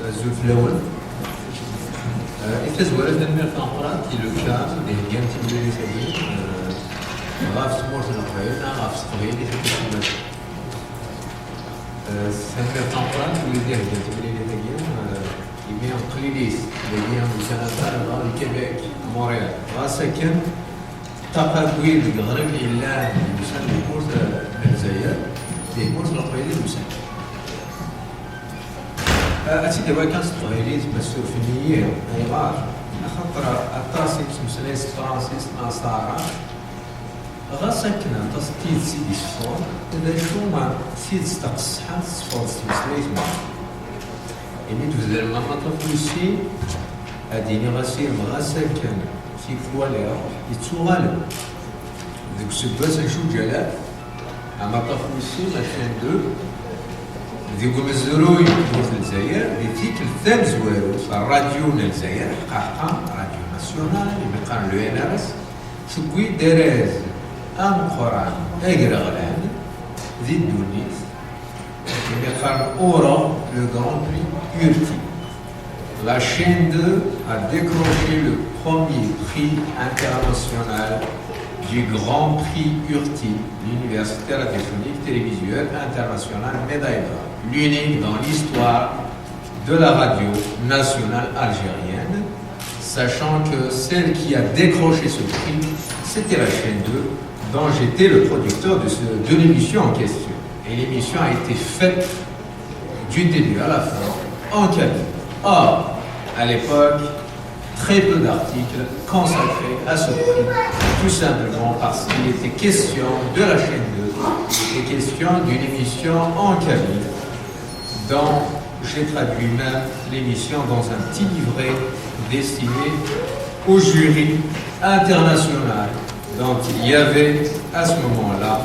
الزول في الاول يتزوج من الفقرات اللي كان اللي هي تبدي سبيل غاف سمورت القبائل غاف القبائل اللي تكتب سنة الفقرات اللي دير تبدي تاعي يبيع قليليس اللي هي كندا الكيبيك مونريال غاسكن تقابيل الغرب الا يسمى مورت الجزائر في مورت القبائل المسلمين أتي دابا كنستغليت بالسورفينيين أيغار خاطر التاسيس مسلاس فرانسيس نصارى غاسكنا تستيد سيدي الصور إذا شوما سيد استقصحان صفور مسلاس معه يعني تفزر ما مطلب يسي أديني غاسير غاسكن في كوالير يتسوغالب ذوك سباس نشوف جلال أما طفو يسي ماشين دو ديكو مزروي في الجزائر ديك الثام زوارو الراديو ديال الجزائر حقا راديو ناسيونال اللي كان لو ان ار اس سكوي دراز قران اقرا غلان زيد دونيس اللي كان اورا لو غران بري يورتي La chaîne 2 a décroché le premier prix international du Grand Prix Urti, l'université radiophonique télévisuelle internationale médaille d'or, l'unique dans l'histoire de la radio nationale algérienne, sachant que celle qui a décroché ce prix, c'était la chaîne 2, dont j'étais le producteur de l'émission en question. Et l'émission a été faite du début à la fin en cabine. Or, à l'époque, très peu d'articles consacrés à ce prix, tout simplement parce qu'il était question de la chaîne 2, il était question d'une émission en cabine, dont j'ai traduit même l'émission dans un petit livret destiné au jury international, dont il y avait à ce moment-là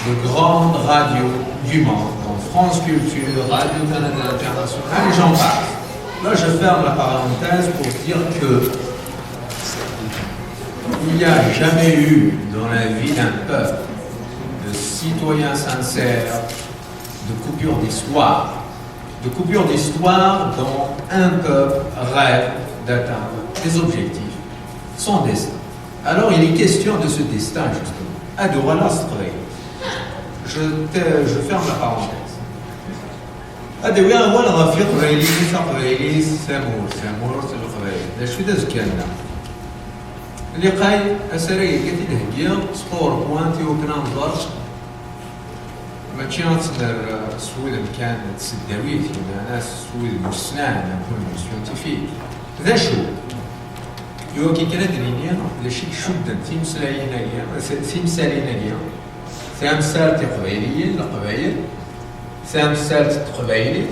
de grandes radios du monde, dont France Culture, Radio-Canada International, et j'en passe. Là, je ferme la parenthèse pour dire que il n'y a jamais eu dans la vie d'un peuple de citoyens sincères, de coupure d'histoire dont un peuple rêve d'atteindre des objectifs, son destin. Alors, il est question de ce destin, justement. Adora l'Astrée. Je ferme la parenthèse. أدوية أول غفير قبيلي قبيلي سامور القبيلي شو داز كنا اللي قاي أسرية كتي دهجيا سبور بوانتي وكنا نضرش ماشي غتسدر سويد كان تسداويت يعني ناس سويد مسنان نكون سيونتيفيك ذا شو يو كي كنا درينيا لاشي شدن تيمسالينيا تامسالتي قبيليين القبايل سامسالت قبايلي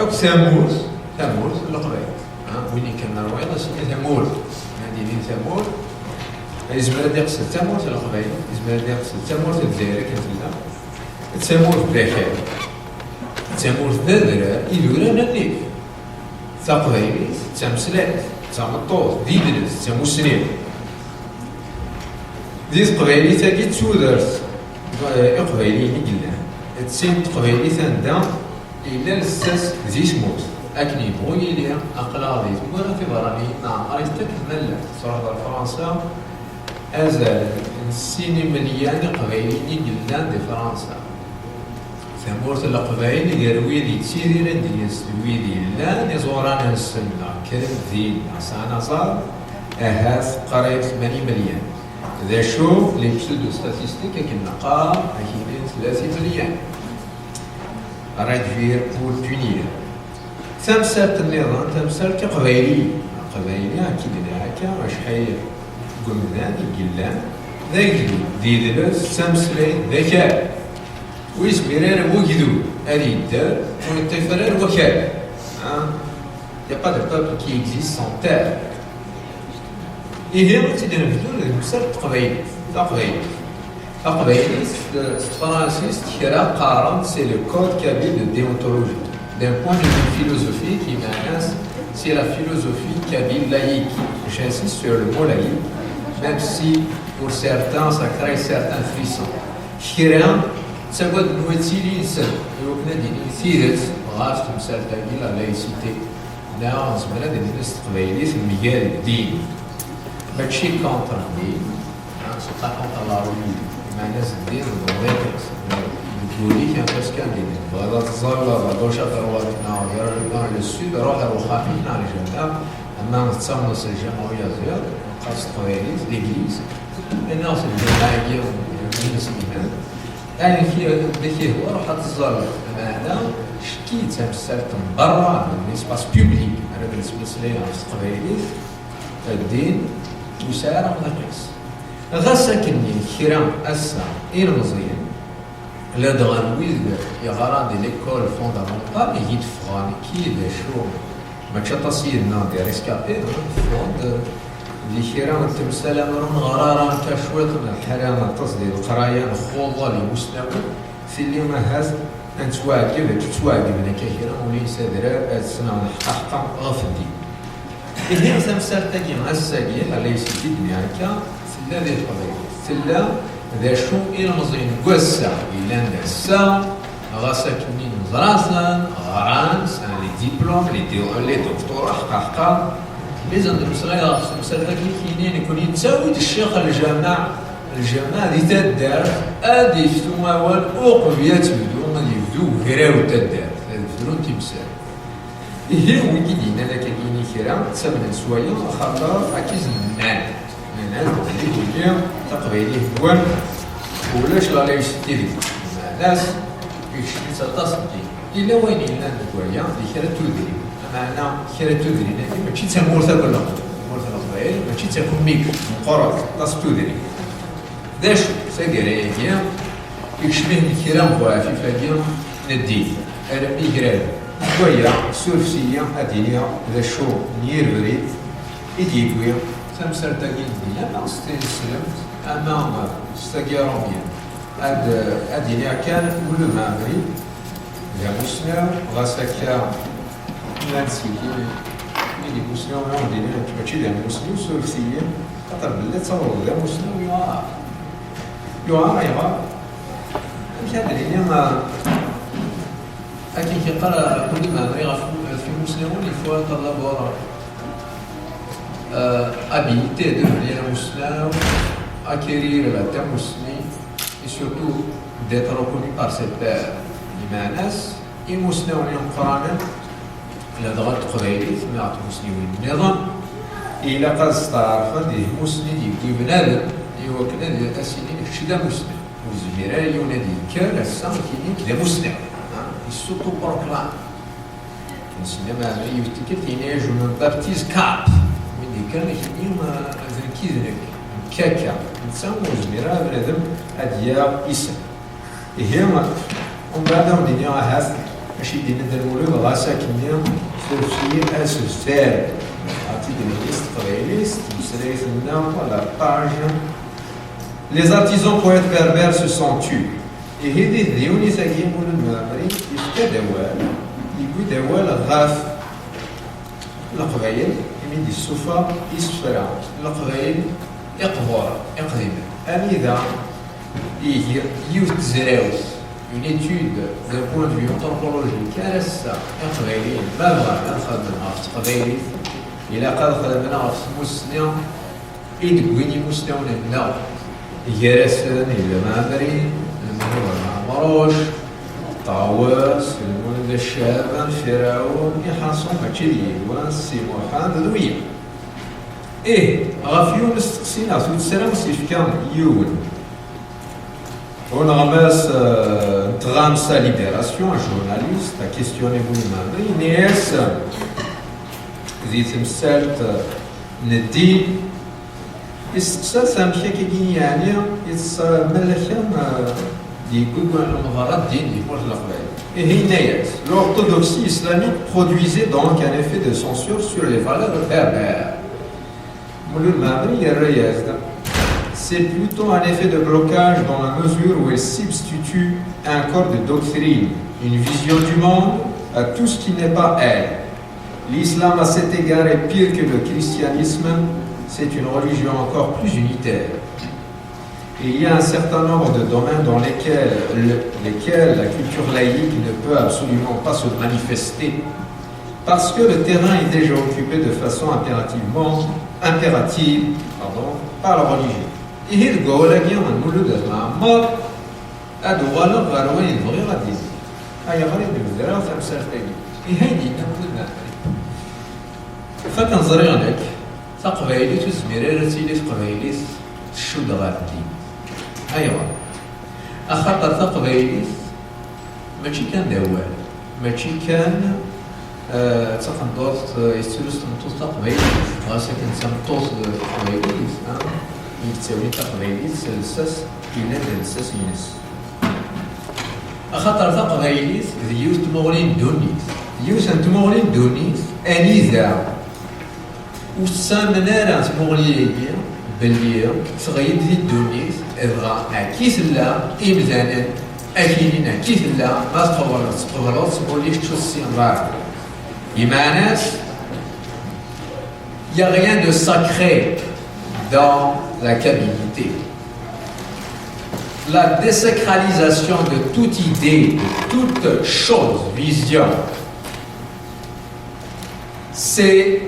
أو سامورس القبايل وين كان الرويضة سميتها ثامور هذه اللي ثامور يزمر ديق ثامور القبايل يزمر ديق ثامور الجزائر كتلا ثامور بلاكال ثامور ذرا يدورا ننيف ثقبايلي ثامسلات ثامطوط ديدرس ثاموسنين ديز قبايلي تاكي تسودرت قبايلي نقلنا تسين قبيلي ثاندا إلا لساس زي سموت أكني بغي ليها أقلاضي تمورا في براني نعم أريستك ملا صراحة فرنسا أزال السيني مليان قبيلي نقلان دي فرنسا ثمورت القبائل قالويدي تسيري رديس ويدي لا نزوران السنة كرم ذين عسانا صار أهاث قريب 8 مليون ذا شوف لي بسودو ستاتيستيك كنا قا أكيد 3 مليون réduire pour punir. تمثال النظام تمثال كقبايلي أكيد هكا شحال قمدان يقلان ذاك ديدلس تمثلي ذكاء ويسميران وكذو هذه الدار والتفرار وكال il n'y a pas de peuple qui existe sans terre. Et هي تقدر نبدو المثال القبايلي أقبيليس فرانسيس كرا قارن سي لو كود كابيل دو ديونتولوجي d'un point de vue philosophique qui m'intéresse, c'est la philosophie kabyle laïque. J'insiste sur le mot laïque, même si pour certains ça crée certains frissons. Chiran, ça va nous utiliser, et on a dit, grâce à certaine la laïcité. Là, on se met des ministres قبيليس المجال الدين. ماشي contre الدين، c'est pas contre la religion. مع ناس الدين وضعيف. يقولي كان بس كان دين فهذا تظل دوشة ثرواتنا ويرجعون للسود روحوا خافين على الجنة أما نتصمص الجمهورية زياد خاصة قبيليس لإبليس الناس الجماعية والمسلمين يعني كي هو راح تظل معنا شكيت مسالت من برا من اسباس بوبليك أنا بالنسبة لي قبيليس الدين يسارع ناقص غسكني كرام أسا إيرمزيان لا دغنويز يغران دي ليكول فوندامونتال يجي تفغاني كي دي شو ما تشطاسينا دي ريسكابي فوند اللي كيران التمثال امرون غرارا كشويط من الحرام تصدي القرايه الخوضه اللي مستوى في اللي ما هاز ان تواجب انا كيران وليس درا السنه حقا غف الدين هي تمثال تاكي مع الساقي على يسيدي هكا سلا دي القضيه سلا ذا شو إلمزين قوسع إلان دسا غاساكنين مزراسان غرانس لي ديبلوم لي دكتوراه حقا لازم المسألة غاس المسألة كينين يكون يتساوي الشيخ الجامع دي تدار أدي فتو موال أقبيات بدو غادي يبدو غيراو تدار يبدلون تمثال هي ويكيدين هذاك كيني كيرا تسمى سوايا خاطر أكيز النعم اليوم تقبيليه هو ولاش لا لايسيتي ديالو ناس يشتي تصدي الا وين الا نكويا اللي كرا تودري معنا كرا تودري ماشي تمورثا ولا مورثا القبائل ماشي تكون ميك مقرر لاس تودري داش ساكرا ديال يشبه كرا مخوا في فاكيا ندي انا ميغراد شويه سورسيه ادينيا ذا شو نيرفري يجيبويا تمسر تاكين ديال ناقصتي السلمت أمام ستاكيروميا هاد كان ولو مامري يا مسلم غاساكا نانسي كي مسلم عندنا ماشي ديال مسلم سورسيين خاطر بلا تصور ديال مسلم يوعى مشى هذا ما أكيد كيقرا كل مامري في مسلمون يفوا كولابورا habilité de devenir musulman, acquérir la terre musulmane et surtout d'être reconnu par ses pairs. Imanas, et musulman en Coran, la droite قبيلية سمعت مسلمين النظام إلى قد استعرف دي مسلمين يبدو بنادم يوكنا دي الأسينين كشدا مسلم وزميرا يونادي كان السام كيني كدا مسلم يسوطو بروكلام مسلم يفتكر تيني جو مون بابتيز كاب كان يخدم زركيزرك كاكا نسمو زميرا بنادم اديا اسم هما ومن بعد دينيا هاس ماشي دينا درمولو غاسا كنيا سوسي اسوسير عطي دينيست قبيليست مسليس النام ولا طاج Les artisans poètes berbères se sont tués. Et هذه ديوني ساكين بول المامري يشكى دوال يقول دوال غاف القبائل من السفا يسفرا القبائل يقبر يقدم أميذا يجي يوت زراوس une étude d'un point de vue anthropologique كارثة القبائلين ما بغا نخدمها في القبائل إلا قد خدمنا في مسنا إدويني مسنا ونبنا يجرسن إلى مامري المعمروش طاووس المولد الشابان فرعون يحصون ماشي ديالوان سي محمد ذويا غاف يونس تقسينا تسرم سيفكان يون ونغمس تغامسا ليبراسيون جورناليست كيستيوني بولمامري ناس زي تمثالت ندي يستقسى سامحيا كي يعني يتملكان دي كوكوان المظاهرات دين دي مول القبائل. Et Hinayas, l'orthodoxie islamique produisait donc un effet de censure sur les valeurs berbères. Moulul Mamri, il y a c'est plutôt un effet de blocage dans la mesure où elle substitue un corps de doctrine, une vision du monde à tout ce qui n'est pas elle. L'islam à cet égard est pire que le christianisme, c'est une religion encore plus unitaire. Et il y a un certain nombre de domaines dans lesquels la culture laïque ne peut absolument pas se manifester parce que le terrain est déjà occupé de façon impérative par la religion. Et il y a أيوة أخطر تقبيليس ماشي كان دوال ماشي كان تقندوس يستلوس تمطوس تقبيليس غاسا كان تمطوس تقبيليس يتساوي تقبيليس لساس إلا لساس ينس أخطر تقبيليس ديوس تمغلين دونيس ديوس أن تمغلين دونيس أنيزا وسامنا تمغلين باللي تغيد في الدونيس إذا أكيس لا إمزانا أكيدين أكيس لا ما تقبلت تقوليش تشوسي انبار يمانس il n'y a rien de sacré dans la kabylité. La désacralisation de toute idée, de toute chose, vision, c'est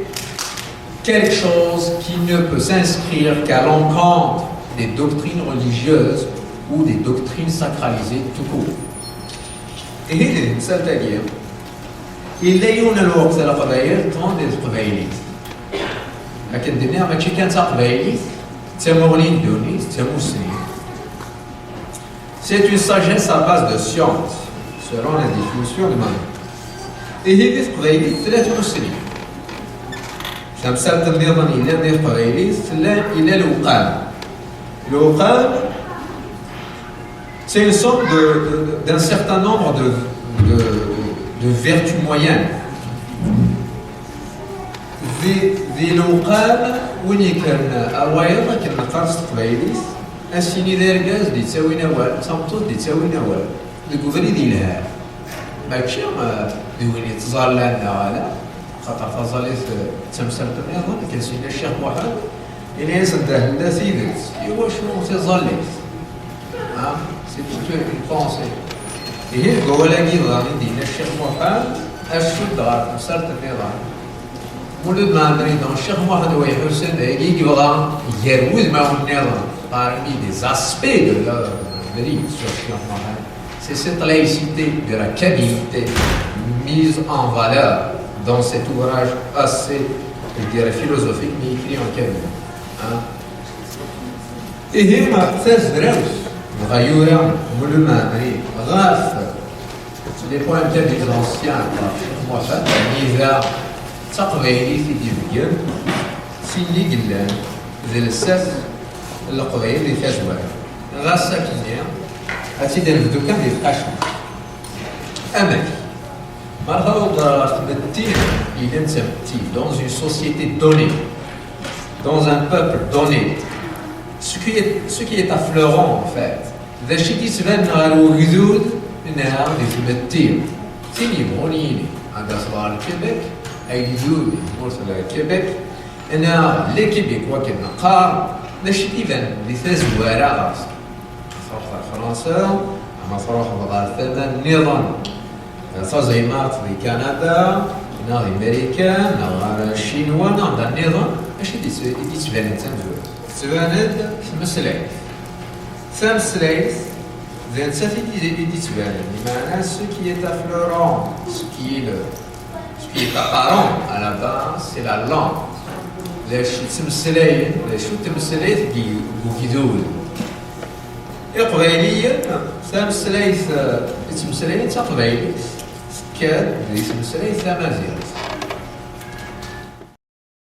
quelque chose qui ne peut s'inscrire qu'à l'encontre des doctrines religieuses ou des doctrines sacralisées tout court. Et c'est-à-dire, il y a une loi qui est la قبائل ترند القبائلية. لكن الدنيا ماشي كانت قبائلية، تمولين دونيس، تموسنين. C'est une sagesse à base de science, selon la définition de Manon. Et هذه القبائلية ثلاث مسلمين. شمسات النظام إلى ذي القبائلية إلى الوقام. L'Oqam, c'est une sorte d'un certain nombre de vertus moyennes. L'Oqam, وين كان أوايض كان قارص قبايليس أسيني ذاركاز دي تساوي نوال تمطوط دي تساوي نوال لقبري دي لها ماكشي دويني تزال لنا على خاطر تزاليس تمثل النظام كنسينا الشيخ محمد إلى يصدق لا سيدت يوا شنو تزاليس سي بوتو اون بونسي هي قولاكي ظاني دينا الشيخ محمد أشد غار تمثل النظام مولد ما ندري دون الشيخ محمد وي حسين دايكي يبغى يروز معه النظام parmi des aspects de l'œuvre de Cheikh Mohammed, c'est cette laïcité de la kabylité mise en valeur dans cet ouvrage assez, je dirais, philosophique, mais écrit en kabyle. Et il m'a fait drouss, غيورا مولما غاف les poèmes des anciens par Cheikh Mohammed, إذا تقبيلي في ديبيان سيلي قلان ذي الساس القبائل اللي فيها زواج غاسا كينيا هاتي نبدو كان ديال القشم اماكن مرة تمثيل إلا تمثيل dans une société donnée dans un peuple donné ce qui est affleurant en fait ذا الشيء كيتبان غير وجدود انها اللي تمثيل تيني مونيني عندها صغار الكيبيك اي جدود مرسل الكيبيك انها لي كيبيكوا كنقار ماشي كيبان اللي تزوارا راسك صراحة فرنسا أما صراحة بغا ثمان نظام تزيمات في كندا ناغ أمريكان ناغ الشينوا ناغ النظام ماشي اللي تبان تنزور تباند تمسلايس تمسلايس ذات سافي اللي تبان بمعنى ce qui est affleurant ce qui est apparent à la base c'est la langue ليش تمثلين ليش تمثليت بوكيدول القبائلية تمثليت تمثلين تقبايلي كاد تمثليت تمازيغ